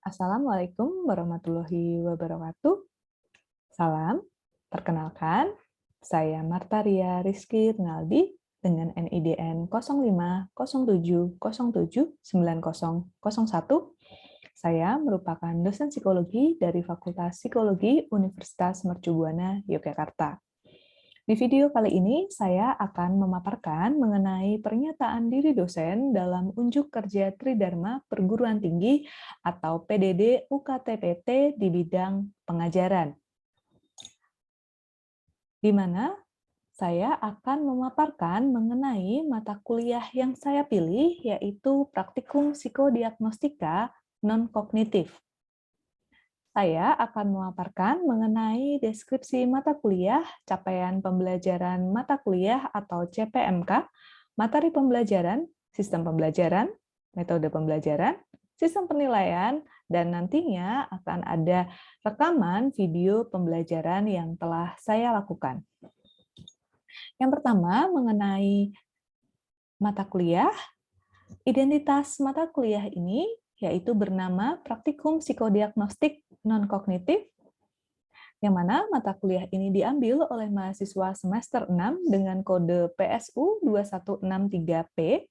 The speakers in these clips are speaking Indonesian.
Assalamualaikum warahmatullahi wabarakatuh. Salam, perkenalkan, saya Marta Ria Rizky Rinaldi dengan NIDN 0507079001. Saya merupakan dosen psikologi dari Fakultas Psikologi Universitas Mercu Buana, Yogyakarta. Di video kali ini, saya akan memaparkan mengenai pernyataan diri dosen dalam unjuk kerja Tridharma Perguruan Tinggi atau PDD UKT-PT di bidang pengajaran, di mana saya akan memaparkan mengenai mata kuliah yang saya pilih, yaitu Praktikum Psikodiagnostika Non-Kognitif. Saya akan memaparkan mengenai deskripsi mata kuliah, capaian pembelajaran mata kuliah atau CPMK, materi pembelajaran, sistem pembelajaran, metode pembelajaran, sistem penilaian, dan nantinya akan ada rekaman video pembelajaran yang telah saya lakukan. Yang pertama, mengenai mata kuliah, identitas mata kuliah ini yaitu bernama Praktikum Psikodiagnostik Non-Kognitif, yang mana mata kuliah ini diambil oleh mahasiswa semester 6 dengan kode PSU 2163P.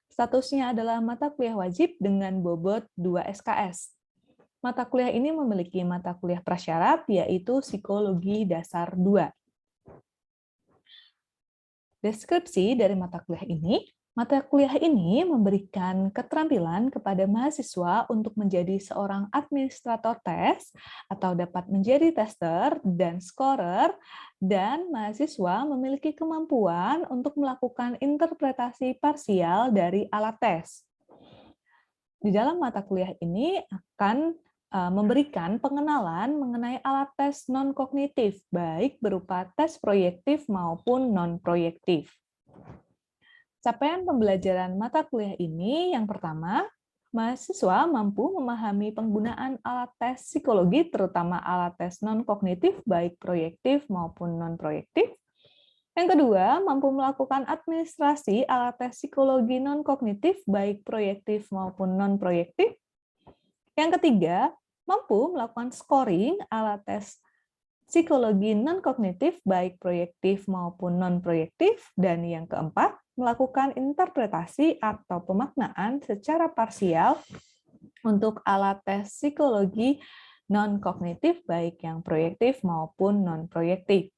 Statusnya adalah mata kuliah wajib dengan bobot 2 SKS. Mata kuliah ini memiliki mata kuliah prasyarat, yaitu Psikologi Dasar 2. Deskripsi dari mata kuliah ini memberikan keterampilan kepada mahasiswa untuk menjadi seorang administrator tes atau dapat menjadi tester dan scorer, dan mahasiswa memiliki kemampuan untuk melakukan interpretasi parsial dari alat tes. Di dalam mata kuliah ini akan memberikan pengenalan mengenai alat tes non-kognitif, baik berupa tes proyektif maupun non-proyektif. Capaian pembelajaran mata kuliah ini yang pertama, mahasiswa mampu memahami penggunaan alat tes psikologi, terutama alat tes non-kognitif, baik proyektif maupun non-proyektif. Yang kedua, mampu melakukan administrasi alat tes psikologi non-kognitif, baik proyektif maupun non-proyektif. Yang ketiga, mampu melakukan scoring alat tes psikologi non-kognitif, baik proyektif maupun non-proyektif. Dan yang keempat, melakukan interpretasi atau pemaknaan secara parsial untuk alat tes psikologi non-kognitif, baik yang proyektif maupun non-proyektif.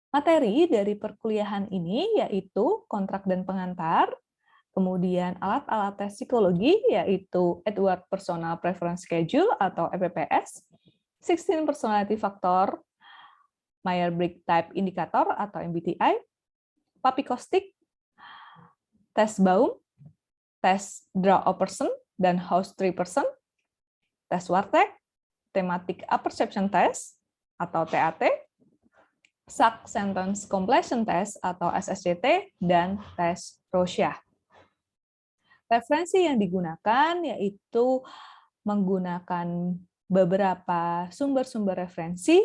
Materi dari perkuliahan ini yaitu kontrak dan pengantar, kemudian alat-alat tes psikologi yaitu Edward Personal Preference Schedule atau EPPS, 16 Personality Factor, Myers-Briggs Type Indicator atau MBTI, Papikostik, tes Baum, tes Draw a Person dan House 3 Person, tes Wartek, Thematic Apperception Test atau TAT, Suck Sentence Completion Test atau SSCT, dan tes Rorschach. Referensi yang digunakan yaitu menggunakan beberapa sumber-sumber referensi,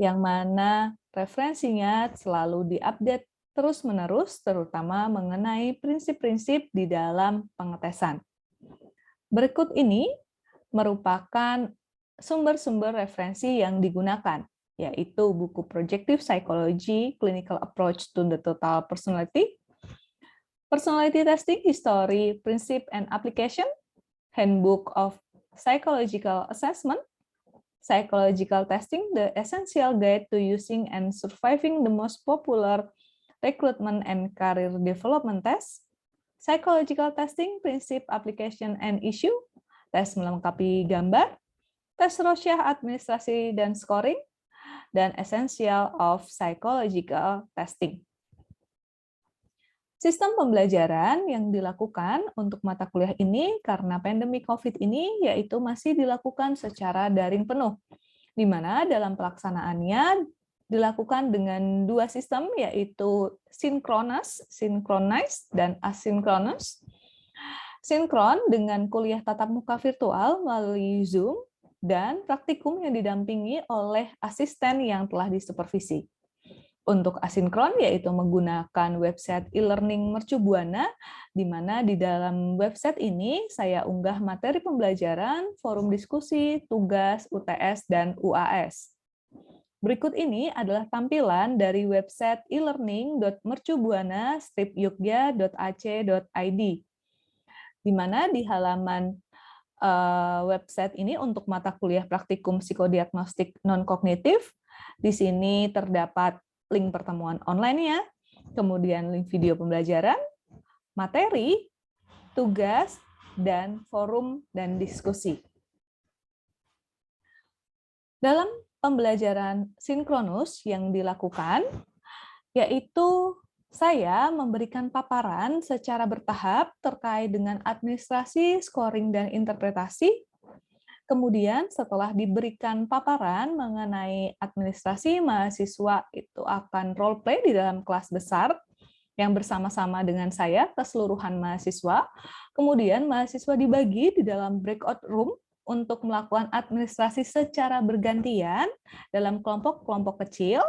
yang mana referensinya selalu diupdate terus-menerus, terutama mengenai prinsip-prinsip di dalam pengetesan. Berikut ini merupakan sumber-sumber referensi yang digunakan, yaitu buku Projective Psychology, Clinical Approach to the Total Personality, Personality Testing History, Principle and Application, Handbook of Psychological Assessment, Psychological Testing, The Essential Guide to Using and Surviving the Most Popular Recruitment and Career Development Test, Psychological Testing, Principle, Application, and Issue, tes melengkapi gambar, tes Rorschach administrasi dan scoring, dan Essential of Psychological Testing. Sistem pembelajaran yang dilakukan untuk mata kuliah ini karena pandemi COVID ini yaitu masih dilakukan secara daring penuh, di mana dalam pelaksanaannya dilakukan dengan dua sistem, yaitu synchronous, dan asynchronous. Sinkron dengan kuliah tatap muka virtual melalui Zoom, dan praktikum yang didampingi oleh asisten yang telah disupervisi. Untuk asinkron, yaitu menggunakan website e-learning Mercu Buana, di mana di dalam website ini saya unggah materi pembelajaran, forum diskusi, tugas, UTS, dan UAS. Berikut ini adalah tampilan dari website e-learning.mercubuana-yogya.ac.id, di mana di halaman website ini untuk mata kuliah praktikum psikodiagnostik non-kognitif, di sini terdapat link pertemuan online-nya, kemudian link video pembelajaran, materi, tugas, dan forum dan diskusi. Dalam pembelajaran sinkronus yang dilakukan, yaitu saya memberikan paparan secara bertahap terkait dengan administrasi, scoring, dan interpretasi. Kemudian setelah diberikan paparan mengenai administrasi, mahasiswa itu akan role play di dalam kelas besar yang bersama-sama dengan saya keseluruhan mahasiswa. Kemudian mahasiswa dibagi di dalam breakout room untuk melakukan administrasi secara bergantian dalam kelompok-kelompok kecil.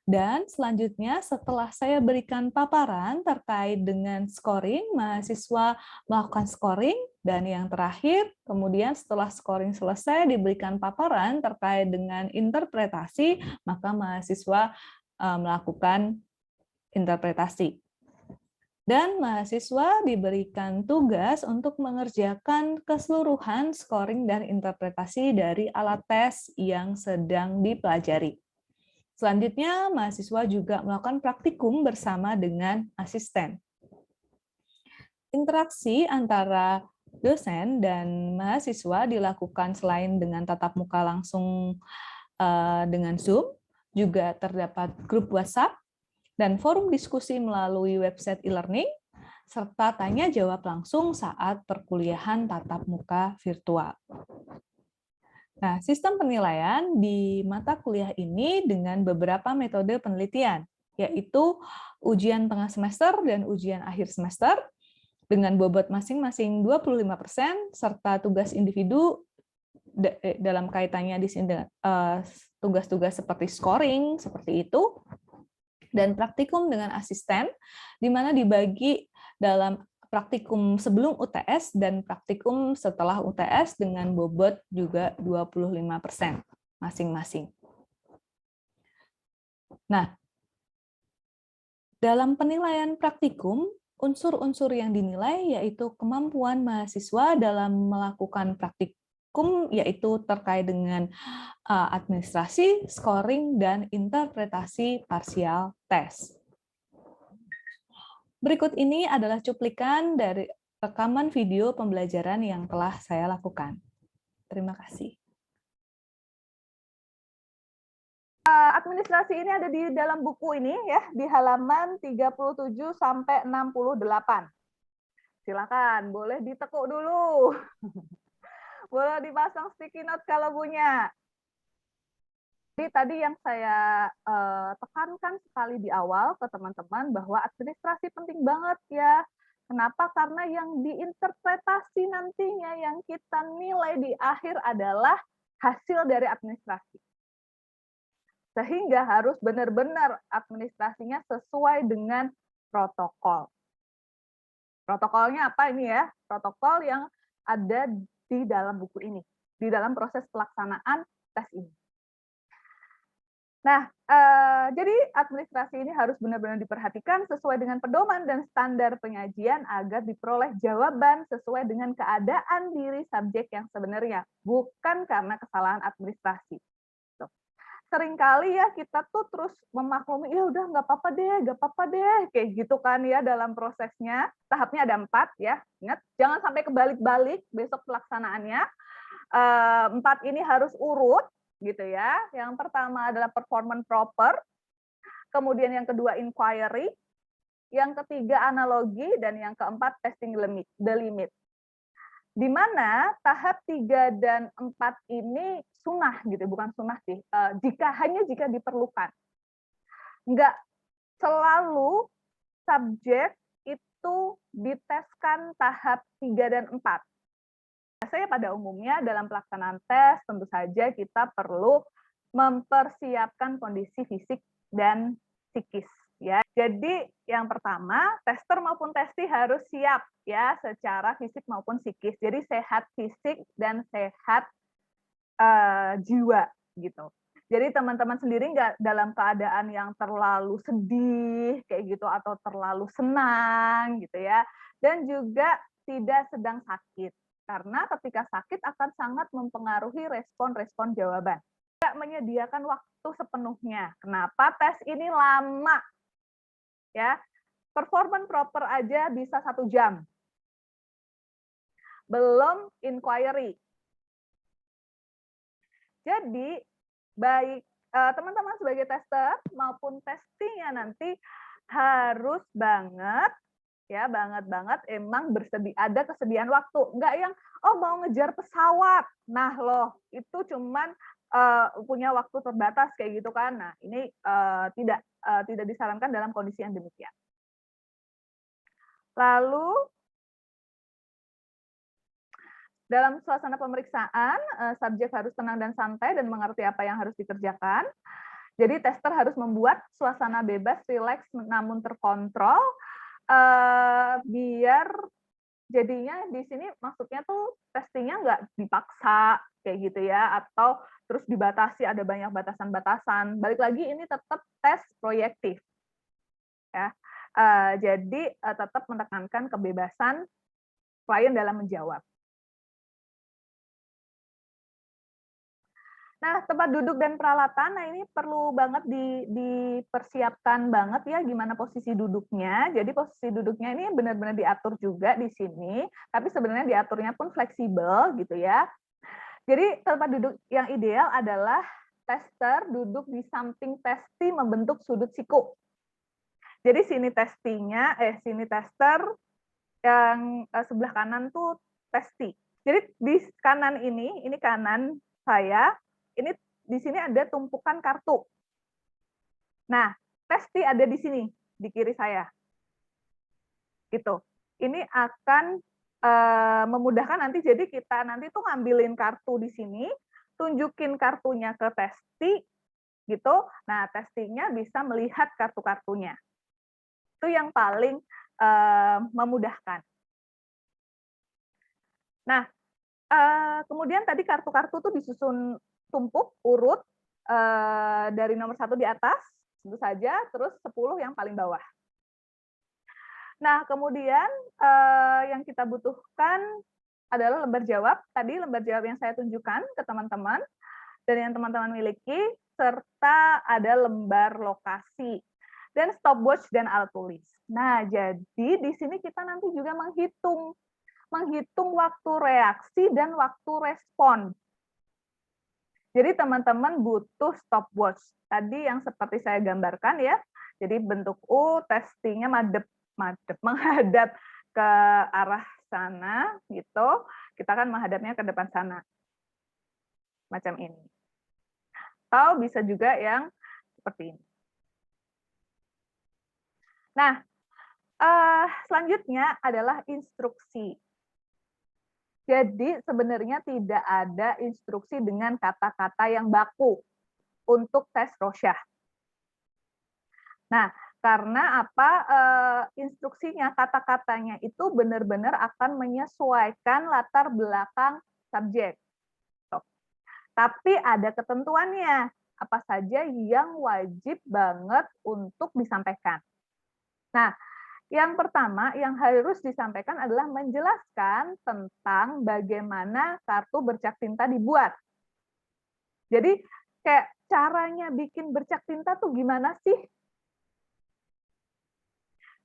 Dan selanjutnya setelah saya berikan paparan terkait dengan scoring, mahasiswa melakukan scoring, dan yang terakhir, kemudian setelah scoring selesai diberikan paparan terkait dengan interpretasi, maka mahasiswa melakukan interpretasi. Dan mahasiswa diberikan tugas untuk mengerjakan keseluruhan scoring dan interpretasi dari alat tes yang sedang dipelajari. Selanjutnya, mahasiswa juga melakukan praktikum bersama dengan asisten. Interaksi antara dosen dan mahasiswa dilakukan selain dengan tatap muka langsung dengan Zoom, juga terdapat grup WhatsApp dan forum diskusi melalui website e-learning, serta tanya jawab langsung saat perkuliahan tatap muka virtual. Nah, sistem penilaian di mata kuliah ini dengan beberapa metode penelitian, yaitu ujian tengah semester dan ujian akhir semester, dengan bobot masing-masing 25%, serta tugas individu dalam kaitannya di sini dengan tugas-tugas seperti scoring, seperti itu, dan praktikum dengan asisten, di mana dibagi dalam praktikum sebelum UTS dan praktikum setelah UTS dengan bobot juga 25% masing-masing. Nah, dalam penilaian praktikum, unsur-unsur yang dinilai yaitu kemampuan mahasiswa dalam melakukan praktikum, yaitu terkait dengan administrasi, scoring, dan interpretasi parsial tes. Berikut ini adalah cuplikan dari rekaman video pembelajaran yang telah saya lakukan. Terima kasih. Administrasi ini ada di dalam buku ini ya, di halaman 37 sampai 68. Silakan, boleh ditekuk dulu. Boleh dipasang sticky note kalau punya. Jadi tadi yang saya tekankan sekali di awal ke teman-teman bahwa administrasi penting banget ya. Kenapa? Karena yang diinterpretasi nantinya yang kita nilai di akhir adalah hasil dari administrasi. Sehingga harus benar-benar administrasinya sesuai dengan protokol. Protokolnya apa ini ya? Protokol yang ada di dalam buku ini, di dalam proses pelaksanaan tes ini. Nah, jadi administrasi ini harus benar-benar diperhatikan sesuai dengan pedoman dan standar penyajian agar diperoleh jawaban sesuai dengan keadaan diri subjek yang sebenarnya, bukan karena kesalahan administrasi. Seringkali ya kita tuh terus memaklumi, ya udah nggak apa-apa deh, kayak gitu kan ya dalam prosesnya. Tahapnya ada 4 ya, ingat jangan sampai kebalik-balik besok pelaksanaannya. 4 ini harus urut, gitu ya. Yang pertama adalah performance proper, kemudian yang kedua inquiry, yang ketiga analogi, dan yang keempat testing the limit. Di mana tahap 3 dan 4 ini sunnah gitu, bukan sunnah sih, hanya jika diperlukan. Enggak selalu subjek itu diteskan tahap 3 dan 4. Saya pada umumnya dalam pelaksanaan tes tentu saja kita perlu mempersiapkan kondisi fisik dan psikis. Ya, jadi yang pertama, tester maupun testi harus siap ya secara fisik maupun psikis. Jadi sehat fisik dan sehat jiwa gitu. Jadi teman-teman sendiri nggak dalam keadaan yang terlalu sedih kayak gitu atau terlalu senang gitu ya. Dan juga tidak sedang sakit. Karena ketika sakit akan sangat mempengaruhi respon-respon jawaban. Tidak menyediakan waktu sepenuhnya. Kenapa tes ini lama? Ya, performance proper aja bisa 1 jam. Belum inquiry. Jadi, baik teman-teman sebagai tester maupun testingnya nanti harus banget emang ada kesediaan waktu. Enggak yang, oh mau ngejar pesawat. Nah loh, itu cuman punya waktu terbatas kayak gitu kan. Nah, ini tidak disarankan dalam kondisi yang demikian. Lalu dalam suasana pemeriksaan, subjek harus tenang dan santai dan mengerti apa yang harus dikerjakan. Jadi tester harus membuat suasana bebas, rileks, namun terkontrol, biar jadinya di sini maksudnya tuh testingnya nggak dipaksa kayak gitu ya, atau terus dibatasi, ada banyak batasan-batasan. Balik lagi ini tetap tes proyektif. Ya. Jadi tetap menekankan kebebasan klien dalam menjawab. Nah, tempat duduk dan peralatan, nah ini perlu banget dipersiapkan banget ya gimana posisi duduknya. Jadi posisi duduknya ini benar-benar diatur juga di sini, tapi sebenarnya diaturnya pun fleksibel gitu ya. Jadi tempat duduk yang ideal adalah tester duduk di samping testi membentuk sudut siku. Jadi sini tester, yang sebelah kanan tuh testi. Jadi di kanan ini kanan saya, ini di sini ada tumpukan kartu. Nah, testi ada di sini, di kiri saya. Gitu. Ini akan memudahkan nanti, jadi kita nanti tuh ngambilin kartu di sini, tunjukin kartunya ke testi, gitu. Nah, testinya bisa melihat kartu-kartunya. Itu yang paling memudahkan. Nah, kemudian tadi kartu-kartu tuh disusun tumpuk, urut, dari nomor 1 di atas, tentu saja, terus 10 yang paling bawah. Nah, kemudian yang kita butuhkan adalah lembar jawab. Tadi lembar jawab yang saya tunjukkan ke teman-teman, dan yang teman-teman miliki, serta ada lembar lokasi, dan stopwatch dan alat tulis. Nah, jadi di sini kita nanti juga menghitung waktu reaksi dan waktu respon. Jadi teman-teman butuh stopwatch. Tadi yang seperti saya gambarkan ya. Jadi bentuk U, testingnya menghadap ke arah sana gitu. Kita kan menghadapnya ke depan sana. Macam ini. Atau bisa juga yang seperti ini. Nah, selanjutnya adalah instruksi. Jadi sebenarnya tidak ada instruksi dengan kata-kata yang baku untuk tes Rorschach. Nah, karena apa? Instruksinya, kata-katanya itu benar-benar akan menyesuaikan latar belakang subjek. Tapi ada ketentuannya, apa saja yang wajib banget untuk disampaikan. Nah, yang pertama yang harus disampaikan adalah menjelaskan tentang bagaimana kartu bercak tinta dibuat. Jadi kayak caranya bikin bercak tinta tuh gimana sih?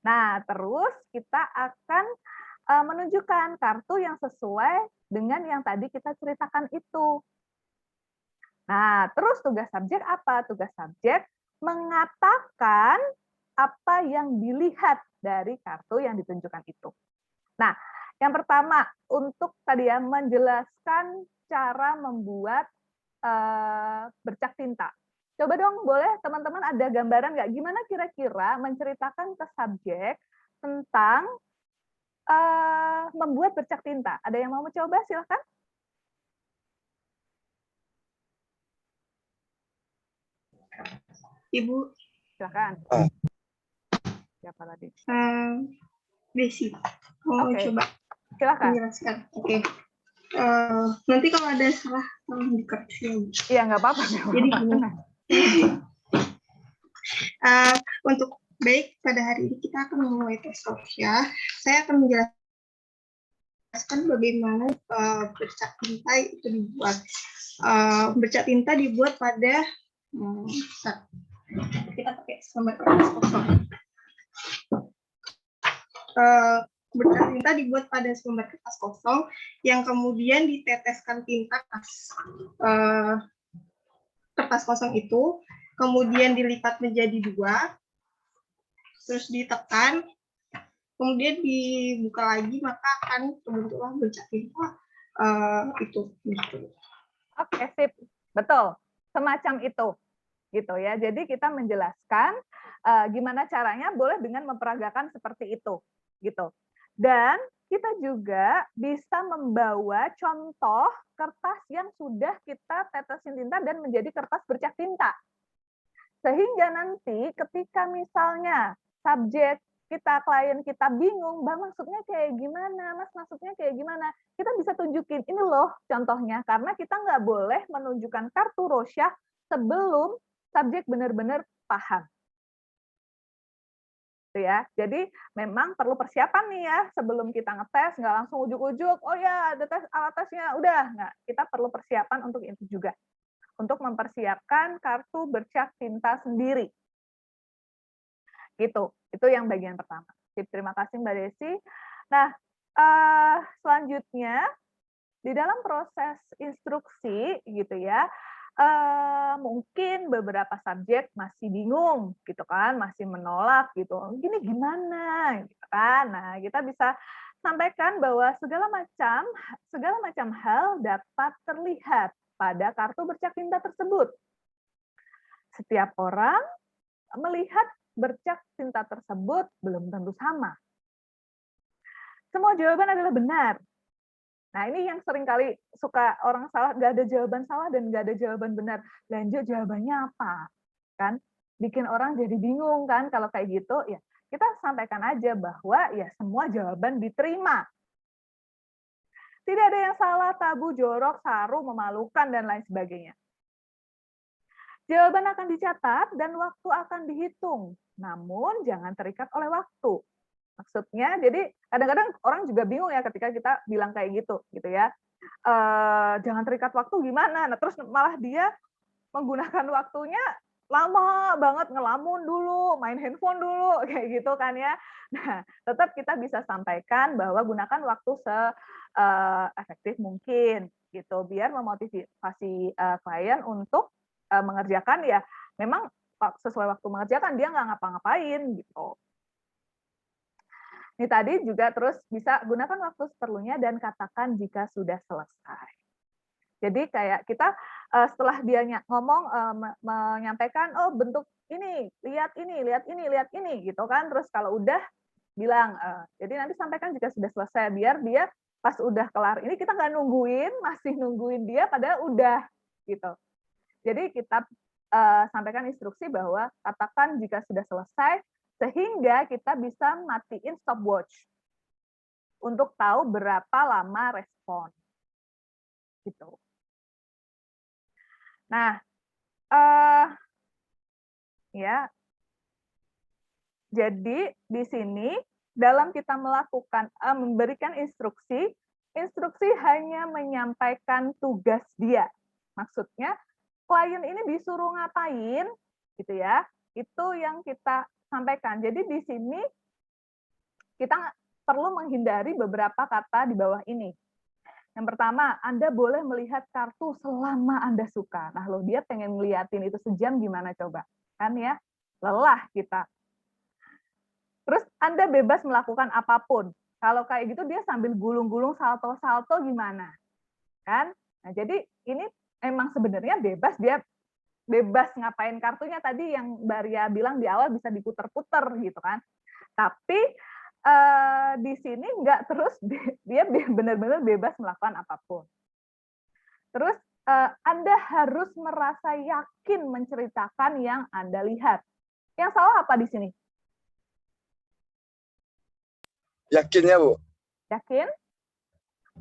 Nah, terus kita akan menunjukkan kartu yang sesuai dengan yang tadi kita ceritakan itu. Nah, terus tugas subjek apa? Tugas subjek mengatakan apa yang dilihat dari kartu yang ditunjukkan itu. Nah, yang pertama untuk tadi ya menjelaskan cara membuat bercak tinta. Coba dong, boleh teman-teman ada gambaran nggak gimana kira-kira menceritakan ke subjek tentang membuat bercak tinta? Ada yang mau mencoba? Silakan. Ibu, Silakan. Siapa tadi? Desi. Mau coba Silakan. menjelaskan. Oke. Nanti kalau ada salah tolong dikoreksi. Iya, nggak apa-apa. Jadi gini. Untuk baik pada hari ini kita akan memulai tes ya. Saya akan menjelaskan bagaimana bercak tinta itu dibuat. Bercak tinta dibuat pada kita pakai selembar kertas kosong. Bercak tinta dibuat pada selembar kertas kosong yang kemudian diteteskan tinta kertas kosong itu, kemudian dilipat menjadi 2, terus ditekan, kemudian dibuka lagi, maka akan terbentuklah bercak tinta itu. Oke, sip. Betul. Semacam itu. Gitu ya. Jadi kita menjelaskan gimana caranya boleh dengan memperagakan seperti itu. Gitu. Dan kita juga bisa membawa contoh kertas yang sudah kita tetesin tinta dan menjadi kertas bercak tinta. Sehingga nanti ketika misalnya subjek kita, klien kita bingung, Mbak maksudnya kayak gimana, Mas maksudnya kayak gimana, kita bisa tunjukin, ini loh contohnya, karena kita nggak boleh menunjukkan kartu rosyah sebelum subjek benar-benar paham. Ya, jadi memang perlu persiapan nih ya sebelum kita ngetes, nggak langsung ujuk-ujuk, oh ya ada tes alat tesnya, udah nggak. Kita perlu persiapan untuk itu juga, untuk mempersiapkan kartu bercak tinta sendiri. Gitu, itu yang bagian pertama. Terima kasih Mbak Desi. Nah, selanjutnya di dalam proses instruksi gitu ya. Mungkin beberapa subjek masih bingung gitu kan, masih menolak gitu. Gini gimana gitu kan. Nah, kita bisa sampaikan bahwa segala macam hal dapat terlihat pada kartu bercak tinta tersebut. Setiap orang melihat bercak tinta tersebut belum tentu sama. Semua jawaban adalah benar. Nah, ini yang seringkali suka orang salah, nggak ada jawaban salah dan nggak ada jawaban benar. Lanjut jawabannya apa? Kan bikin orang jadi bingung kan kalau kayak gitu, ya kita sampaikan aja bahwa ya semua jawaban diterima. Tidak ada yang salah, tabu, jorok, saru, memalukan, dan lain sebagainya. Jawaban akan dicatat dan waktu akan dihitung, namun jangan terikat oleh waktu. Maksudnya, jadi kadang-kadang orang juga bingung ya ketika kita bilang kayak gitu ya. Jangan terikat waktu gimana? Nah, terus malah dia menggunakan waktunya lama banget, ngelamun dulu, main handphone dulu, kayak gitu kan ya. Nah, tetap kita bisa sampaikan bahwa gunakan waktu se-efektif mungkin, gitu, biar memotivasi klien untuk mengerjakan ya, memang sesuai waktu mengerjakan, dia nggak ngapa-ngapain, gitu. Ini tadi juga terus bisa gunakan waktu seperlunya dan katakan jika sudah selesai. Jadi kayak kita setelah dia ngomong menyampaikan, oh bentuk ini, lihat ini, gitu kan. Terus kalau udah bilang, jadi nanti sampaikan jika sudah selesai, biar dia pas udah kelar ini kita nggak nungguin, masih nungguin dia padahal udah gitu. Jadi kita sampaikan instruksi bahwa katakan jika sudah selesai, sehingga kita bisa matiin stopwatch untuk tahu berapa lama respon. Gitu. Nah, ya. Jadi di sini dalam kita melakukan memberikan instruksi hanya menyampaikan tugas dia. Maksudnya klien ini disuruh ngapain gitu ya. Itu yang kita sampaikan. Jadi di sini kita perlu menghindari beberapa kata di bawah ini. Yang pertama, Anda boleh melihat kartu selama Anda suka. Nah, loh dia pengen ngeliatin itu sejam gimana coba? Kan ya, lelah kita. Terus Anda bebas melakukan apapun. Kalau kayak gitu dia sambil gulung-gulung salto-salto gimana? Kan? Nah, jadi ini emang sebenarnya bebas, dia bebas ngapain kartunya tadi yang Mbak Ria bilang di awal bisa diputer-puter gitu kan. Tapi di sini nggak terus, dia benar-benar bebas melakukan apapun. Terus Anda harus merasa yakin menceritakan yang Anda lihat. Yang salah apa di sini? Yakinnya, Bu. Yakin?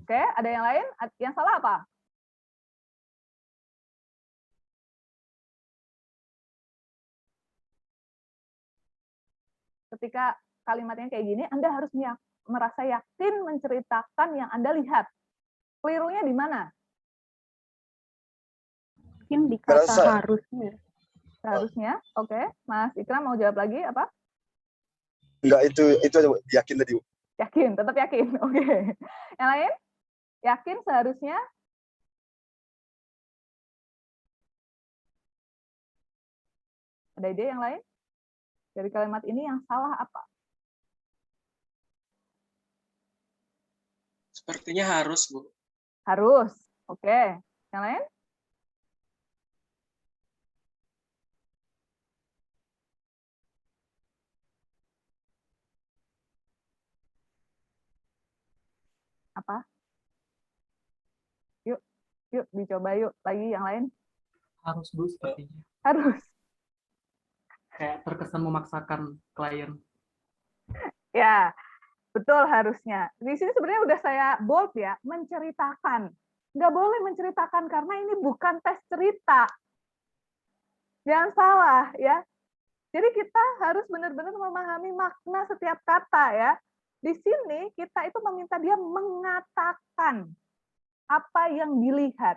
Oke, ada yang lain? Yang salah apa? Ketika kalimatnya kayak gini, Anda harus merasa yakin menceritakan yang Anda lihat. Kelirunya di mana? Mungkin di kata Merasa. harusnya. Seharusnya. Oke, Mas Ikram mau jawab lagi apa? Enggak, itu aja, Bu. Yakin tadi, Bu. Yakin, tetap yakin. Oke. Yang lain? Yakin seharusnya? Ada ide yang lain? Dari kalimat ini yang salah apa? Sepertinya harus, Bu. Harus. Oke. Yang lain? Apa? Yuk dicoba yuk. Lagi yang lain? Harus, Bu, sepertinya. Harus. Kayak terkesan memaksakan klien. Ya, betul harusnya. Di sini sebenarnya udah saya bold ya, menceritakan. Nggak boleh menceritakan karena ini bukan tes cerita. Jangan salah ya. Jadi kita harus benar-benar memahami makna setiap kata ya. Di sini kita itu meminta dia mengatakan apa yang dilihat,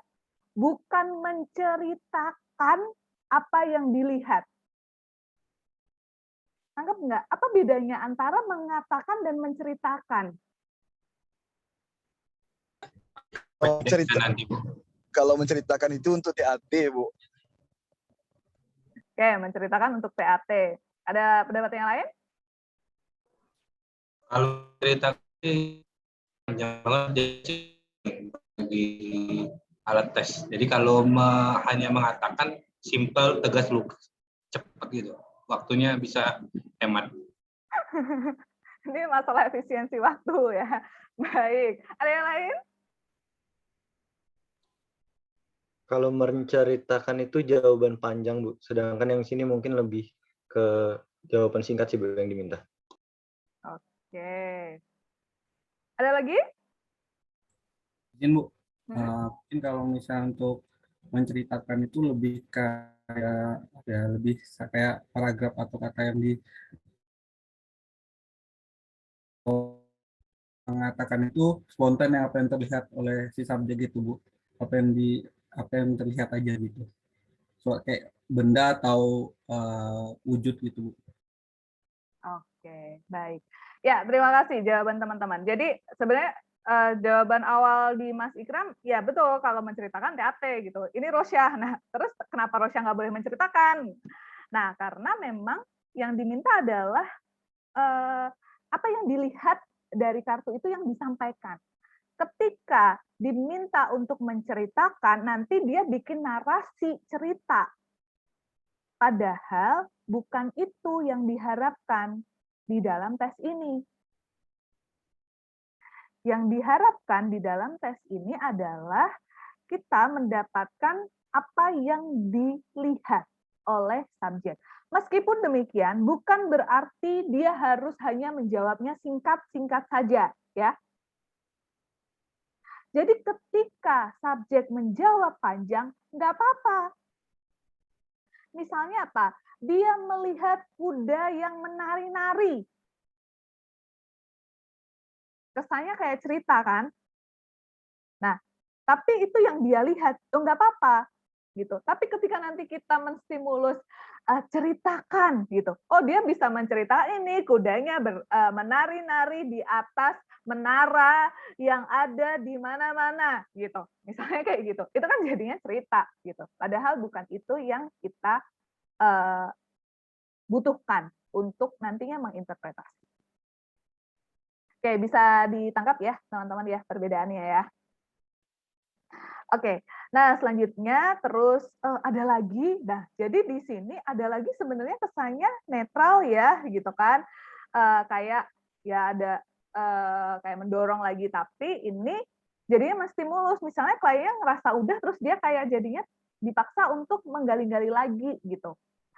bukan menceritakan apa yang dilihat. Anggap nggak? Apa bedanya antara mengatakan dan menceritakan? Kalau menceritakan itu untuk TAT, Bu. Oke, menceritakan untuk TAT. Ada pendapat yang lain? Kalau cerita panjang banget di alat tes. Jadi kalau hanya mengatakan simple, tegas, lugas, cepat gitu. Waktunya bisa hemat. Ini masalah efisiensi waktu ya. Baik. Ada yang lain? Kalau menceritakan itu jawaban panjang, Bu. Sedangkan yang sini mungkin lebih ke jawaban singkat sih, Bu, yang diminta. Oke. Ada lagi? Izin, Bu. Mungkin kalau misalnya untuk menceritakan itu lebih kayak ya lebih kayak paragraf atau kata yang mengatakan itu spontan yang apa yang terlihat oleh si subjek itu, Bu. Apa yang terlihat aja gitu. So, kayak benda atau wujud gitu, Bu. Oke, baik. Ya, terima kasih jawaban teman-teman. Jadi sebenarnya jawaban awal di Mas Ikram, ya betul kalau menceritakan TAT gitu. Ini Rosyah. Nah, terus kenapa Rosyah nggak boleh menceritakan? Nah, karena memang yang diminta adalah apa yang dilihat dari kartu itu yang disampaikan. Ketika diminta untuk menceritakan, nanti dia bikin narasi cerita. Padahal bukan itu yang diharapkan di dalam tes ini. Yang diharapkan di dalam tes ini adalah kita mendapatkan apa yang dilihat oleh subjek. Meskipun demikian, bukan berarti dia harus hanya menjawabnya singkat-singkat saja, ya. Jadi ketika subjek menjawab panjang, nggak apa-apa. Misalnya apa? Dia melihat kuda yang menari-nari. Kesannya kayak cerita kan? Nah, tapi itu yang dia lihat, oh nggak apa-apa. Gitu. Tapi ketika nanti kita menstimulus ceritakan gitu. Oh, dia bisa menceritakan ini kudanya menari-nari di atas menara yang ada di mana-mana gitu. Misalnya kayak gitu. Itu kan jadinya cerita gitu. Padahal bukan itu yang kita butuhkan untuk nantinya menginterpretasi. Oke, bisa ditangkap ya teman-teman ya perbedaannya ya. Oke, nah selanjutnya terus ada lagi. Nah, jadi di sini ada lagi sebenarnya kesannya netral ya, gitu kan? Kayak ya ada kayak mendorong lagi, tapi ini jadinya menstimulus. Misalnya kliennya ngerasa udah, terus dia kayak jadinya dipaksa untuk menggali-gali lagi gitu.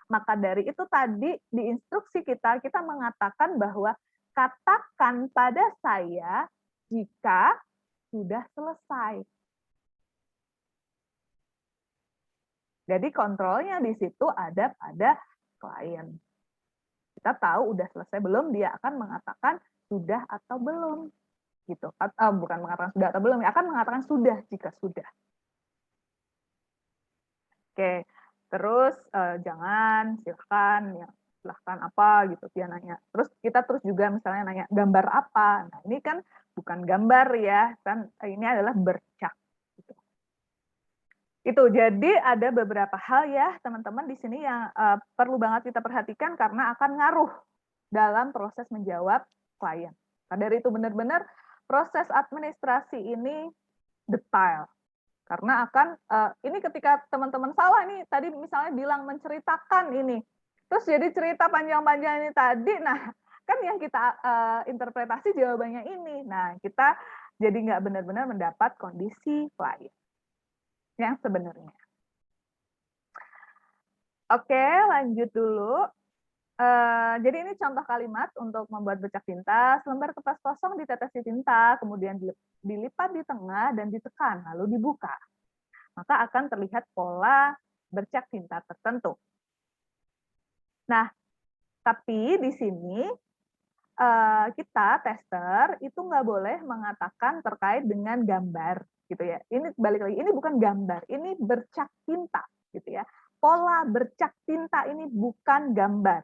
Maka dari itu tadi di instruksi kita mengatakan bahwa katakan pada saya jika sudah selesai. Jadi kontrolnya di situ ada pada klien. Kita tahu udah selesai belum, dia akan mengatakan sudah atau belum. Gitu. Bukan mengatakan sudah atau belum, akan mengatakan sudah jika sudah. Oke, terus jangan, silakan, ya silahkan apa gitu dia nanya. Terus kita juga misalnya nanya gambar apa. Nah ini kan bukan gambar ya, kan ini adalah bercak. Gitu. Itu jadi ada beberapa hal ya teman-teman di sini yang perlu banget kita perhatikan karena akan ngaruh dalam proses menjawab klien. Nah, dari itu benar-benar proses administrasi ini detail. Karena akan ini ketika teman-teman salah nih tadi misalnya bilang menceritakan ini, terus jadi cerita panjang-panjang ini tadi, nah kan yang kita interpretasi jawabannya ini, nah kita jadi nggak benar-benar mendapat kondisi klien yang sebenarnya. Oke, lanjut dulu. Jadi ini contoh kalimat untuk membuat bercak tinta. Selembar kertas kosong ditetesi tinta, kemudian dilipat di tengah dan ditekan, lalu dibuka. Maka akan terlihat pola bercak tinta tertentu. Nah, tapi di sini kita tester itu nggak boleh mengatakan terkait dengan gambar, gitu ya. Ini balik lagi, ini bukan gambar, ini bercak tinta, gitu ya. Pola bercak tinta ini bukan gambar.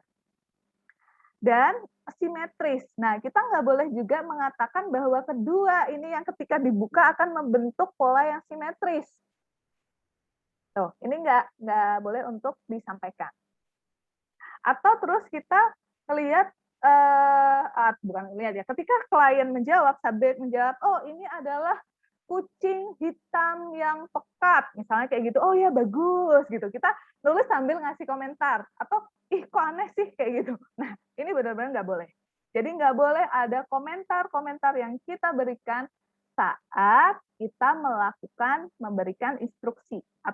Dan simetris. Nah, kita nggak boleh juga mengatakan bahwa kedua ini yang ketika dibuka akan membentuk pola yang simetris. Tuh, ini nggak boleh untuk disampaikan. Atau terus kita lihat, bukan lihat ya, ketika klien menjawab, subjek menjawab, oh ini adalah kucing hitam yang pekat, misalnya kayak gitu, oh ya bagus gitu. Kita nulis sambil ngasih komentar, atau ih kok aneh sih kayak gitu. Nah ini benar-benar nggak boleh. Jadi nggak boleh ada komentar-komentar yang kita berikan saat kita memberikan instruksi